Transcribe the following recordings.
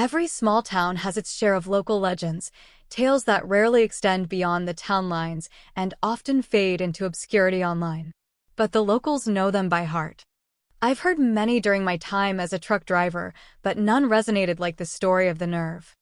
Every small town has its share of local legends, tales that rarely extend beyond the town lines and often fade into obscurity online. But the locals know them by heart. I've heard many during my time as a truck driver, but none resonated like the story of the nerve.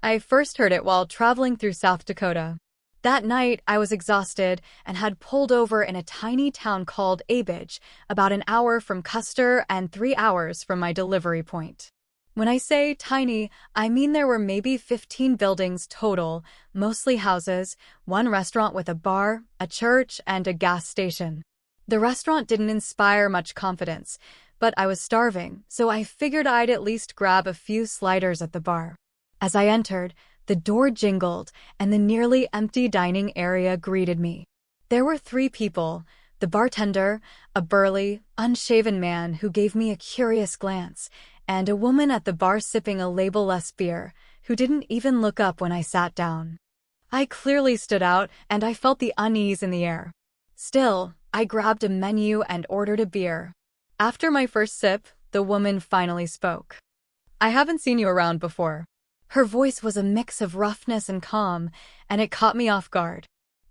I first heard it while traveling through South Dakota. That night, I was exhausted and had pulled over in a tiny town called Abidge, about an hour from Custer and 3 hours from my delivery point. When I say tiny, I mean there were maybe 15 buildings total, mostly houses, one restaurant with a bar, a church, and a gas station. The restaurant didn't inspire much confidence, but I was starving, so I figured I'd at least grab a few sliders at the bar. As I entered, the door jingled, and the nearly empty dining area greeted me. There were 3 people: the bartender, a burly, unshaven man who gave me a curious glance, and a woman at the bar sipping a label-less beer, who didn't even look up when I sat down. I clearly stood out, and I felt the unease in the air. Still, I grabbed a menu and ordered a beer. After my first sip, the woman finally spoke. "I haven't seen you around before." Her voice was a mix of roughness and calm, and it caught me off guard.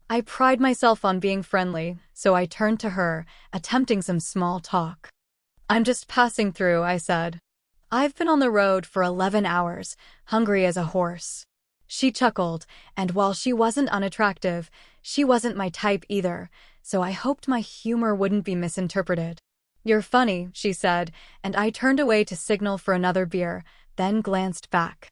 I pride myself on being friendly, so I turned to her, attempting some small talk. "I'm just passing through," I said. "I've been on the road for 11 hours, hungry as a horse." She chuckled, and while she wasn't unattractive, she wasn't my type either, so I hoped my humor wouldn't be misinterpreted. "You're funny," she said, and I turned away to signal for another beer, then glanced back.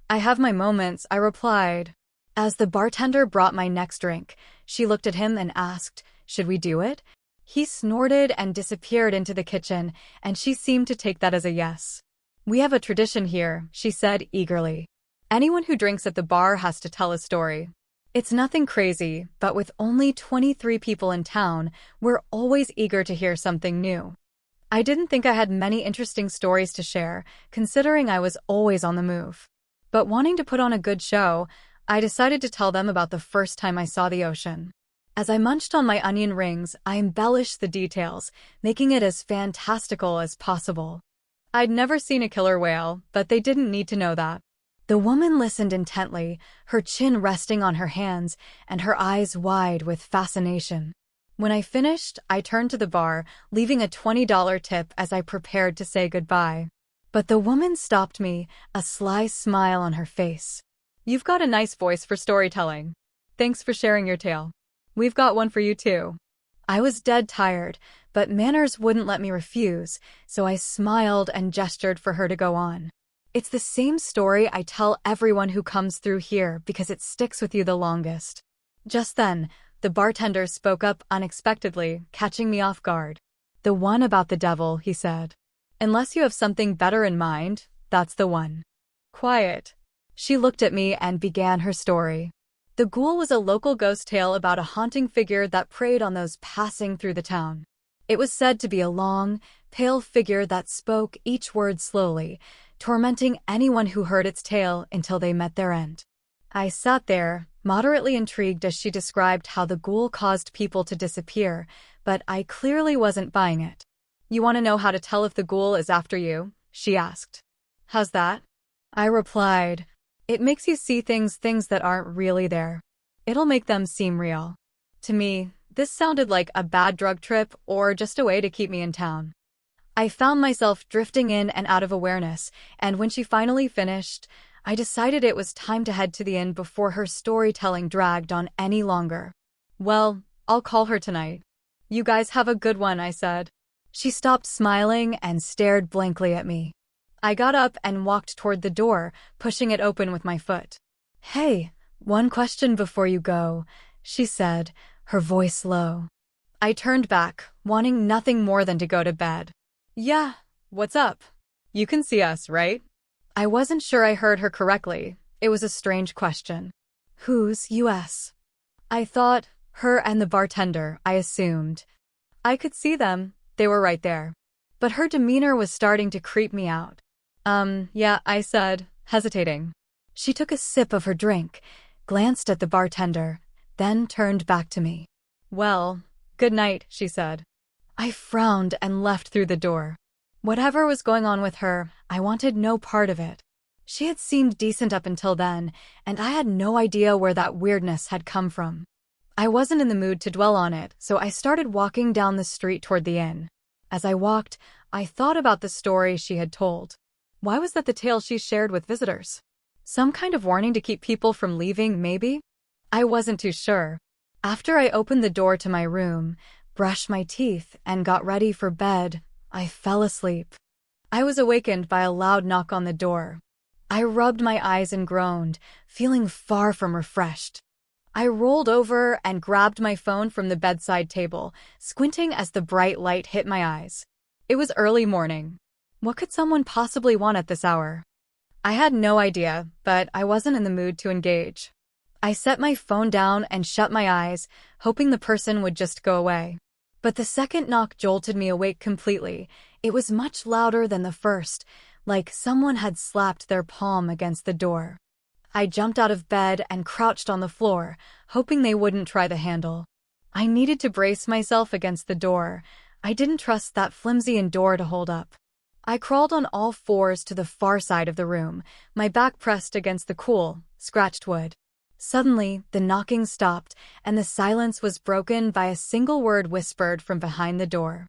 "I have my moments," I replied. As the bartender brought my next drink, she looked at him and asked, "Should we do it?" He snorted and disappeared into the kitchen, and she seemed to take that as a yes. "We have a tradition here," she said eagerly. "Anyone who drinks at the bar has to tell a story. It's nothing crazy, but with only 23 people in town, we're always eager to hear something new." I didn't think I had many interesting stories to share, considering I was always on the move. But wanting to put on a good show, I decided to tell them about the first time I saw the ocean. As I munched on my onion rings, I embellished the details, making it as fantastical as possible. I'd never seen a killer whale, but they didn't need to know that. The woman listened intently, her chin resting on her hands and her eyes wide with fascination. When I finished, I turned to the bar, leaving a $20 tip as I prepared to say goodbye. But the woman stopped me, a sly smile on her face. "You've got a nice voice for storytelling. Thanks for sharing your tale. We've got one for you too." I was dead tired, but manners wouldn't let me refuse, so I smiled and gestured for her to go on. "It's the same story I tell everyone who comes through here because it sticks with you the longest." Just then, the bartender spoke up unexpectedly, catching me off guard. "The one about the devil," he said. "Unless you have something better in mind, that's the one." "Quiet." She looked at me and began her story. The ghoul was a local ghost tale about a haunting figure that preyed on those passing through the town. It was said to be a long, pale figure that spoke each word slowly, tormenting anyone who heard its tale until they met their end. I sat there, moderately intrigued as she described how the ghoul caused people to disappear, but I clearly wasn't buying it. "You want to know how to tell if the ghoul is after you?" she asked. "How's that?" I replied. "It makes you see things that aren't really there. It'll make them seem real." To me, this sounded like a bad drug trip or just a way to keep me in town. I found myself drifting in and out of awareness, and when she finally finished, I decided it was time to head to the inn before her storytelling dragged on any longer. "Well, I'll call her tonight. You guys have a good one," I said. She stopped smiling and stared blankly at me. I got up and walked toward the door, pushing it open with my foot. "Hey, one question before you go," she said, her voice low. I turned back, wanting nothing more than to go to bed. "Yeah, what's up? You can see us, right?" I wasn't sure I heard her correctly. It was a strange question. "Who's US?" I thought, her and the bartender, I assumed. I could see them. They were right there. But her demeanor was starting to creep me out. Yeah, I said, hesitating. She took a sip of her drink, glanced at the bartender, then turned back to me. "Well, good night," she said. I frowned and left through the door. Whatever was going on with her, I wanted no part of it. She had seemed decent up until then, and I had no idea where that weirdness had come from. I wasn't in the mood to dwell on it, so I started walking down the street toward the inn. As I walked, I thought about the story she had told. Why was that the tale she shared with visitors? Some kind of warning to keep people from leaving, maybe? I wasn't too sure. After I opened the door to my room, brushed my teeth, and got ready for bed, I fell asleep. I was awakened by a loud knock on the door. I rubbed my eyes and groaned, feeling far from refreshed. I rolled over and grabbed my phone from the bedside table, squinting as the bright light hit my eyes. It was early morning. What could someone possibly want at this hour? I had no idea, but I wasn't in the mood to engage. I set my phone down and shut my eyes, hoping the person would just go away. But the second knock jolted me awake completely. It was much louder than the first, like someone had slapped their palm against the door. I jumped out of bed and crouched on the floor, hoping they wouldn't try the handle. I needed to brace myself against the door. I didn't trust that flimsy door to hold up. I crawled on all fours to the far side of the room, my back pressed against the cool, scratched wood. Suddenly, the knocking stopped, and the silence was broken by a single word whispered from behind the door.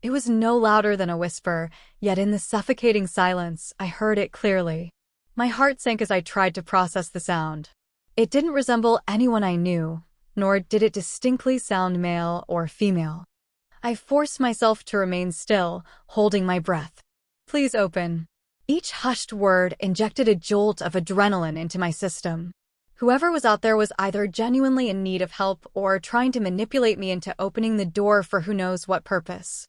It was no louder than a whisper, yet in the suffocating silence, I heard it clearly. My heart sank as I tried to process the sound. It didn't resemble anyone I knew, nor did it distinctly sound male or female. I forced myself to remain still, holding my breath. "Please open." Each hushed word injected a jolt of adrenaline into my system. Whoever was out there was either genuinely in need of help or trying to manipulate me into opening the door for who knows what purpose.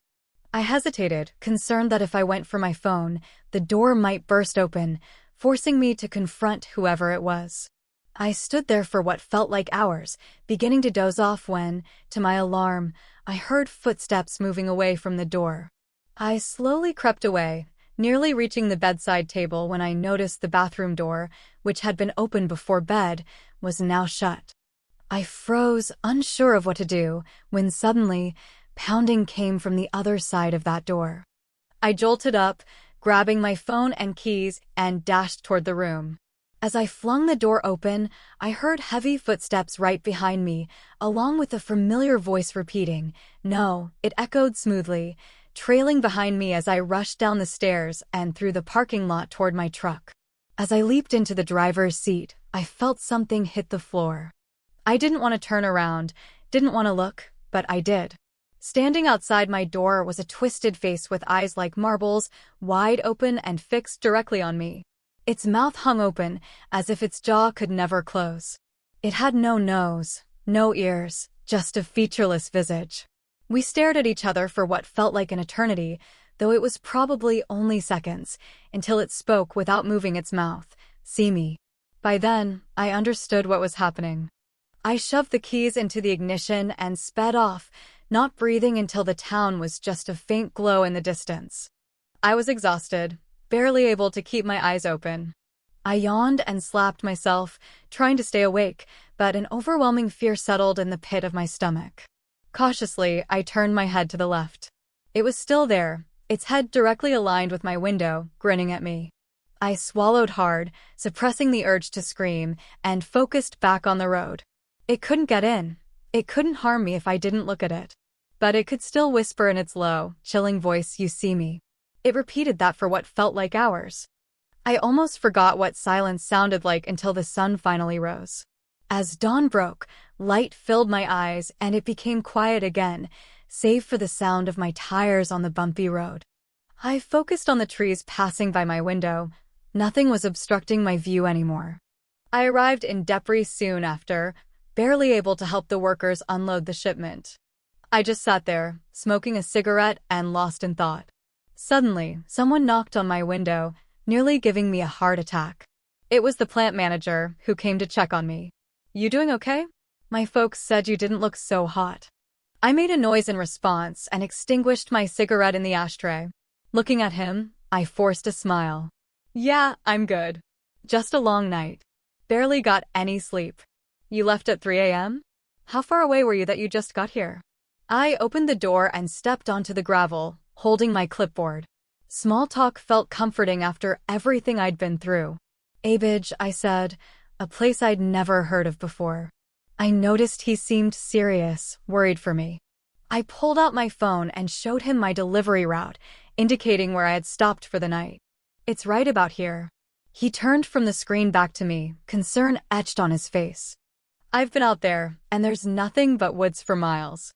I hesitated, concerned that if I went for my phone, the door might burst open, forcing me to confront whoever it was. I stood there for what felt like hours, beginning to doze off when, to my alarm, I heard footsteps moving away from the door. I slowly crept away, nearly reaching the bedside table when I noticed the bathroom door, which had been open before bed, was now shut. I froze, unsure of what to do, when suddenly, pounding came from the other side of that door. I jolted up, grabbing my phone and keys, and dashed toward the room. As I flung the door open, I heard heavy footsteps right behind me, along with a familiar voice repeating, "No," it echoed smoothly, trailing behind me as I rushed down the stairs and through the parking lot toward my truck. As I leaped into the driver's seat, I felt something hit the floor. I didn't want to turn around, didn't want to look, but I did. Standing outside my door was a twisted face with eyes like marbles, wide open and fixed directly on me. Its mouth hung open, as if its jaw could never close. It had no nose, no ears, just a featureless visage. We stared at each other for what felt like an eternity, though it was probably only seconds, until it spoke without moving its mouth. "See me." By then, I understood what was happening. I shoved the keys into the ignition and sped off, not breathing until the town was just a faint glow in the distance. I was exhausted, barely able to keep my eyes open. I yawned and slapped myself, trying to stay awake, but an overwhelming fear settled in the pit of my stomach. Cautiously, I turned my head to the left. It was still there, its head directly aligned with my window, grinning at me. I swallowed hard, suppressing the urge to scream, and focused back on the road. It couldn't get in. It couldn't harm me if I didn't look at it. But it could still whisper in its low, chilling voice, "You see me." It repeated that for what felt like hours. I almost forgot what silence sounded like until the sun finally rose. As dawn broke, light filled my eyes and it became quiet again, save for the sound of my tires on the bumpy road. I focused on the trees passing by my window. Nothing was obstructing my view anymore. I arrived in Depre soon after, barely able to help the workers unload the shipment. I just sat there, smoking a cigarette and lost in thought. Suddenly, someone knocked on my window, nearly giving me a heart attack. It was the plant manager, who came to check on me. "You doing okay? My folks said you didn't look so hot." I made a noise in response and extinguished my cigarette in the ashtray. Looking at him, I forced a smile. "Yeah, I'm good. Just a long night. Barely got any sleep." "You left at 3 a.m.? How far away were you that you just got here?" I opened the door and stepped onto the gravel, holding my clipboard. Small talk felt comforting after everything I'd been through. Abidge, I said, a place I'd never heard of before. I noticed he seemed serious, worried for me. I pulled out my phone and showed him my delivery route, indicating where I had stopped for the night. It's right about here. He turned from the screen back to me, concern etched on his face. I've been out there, and there's nothing but woods for miles.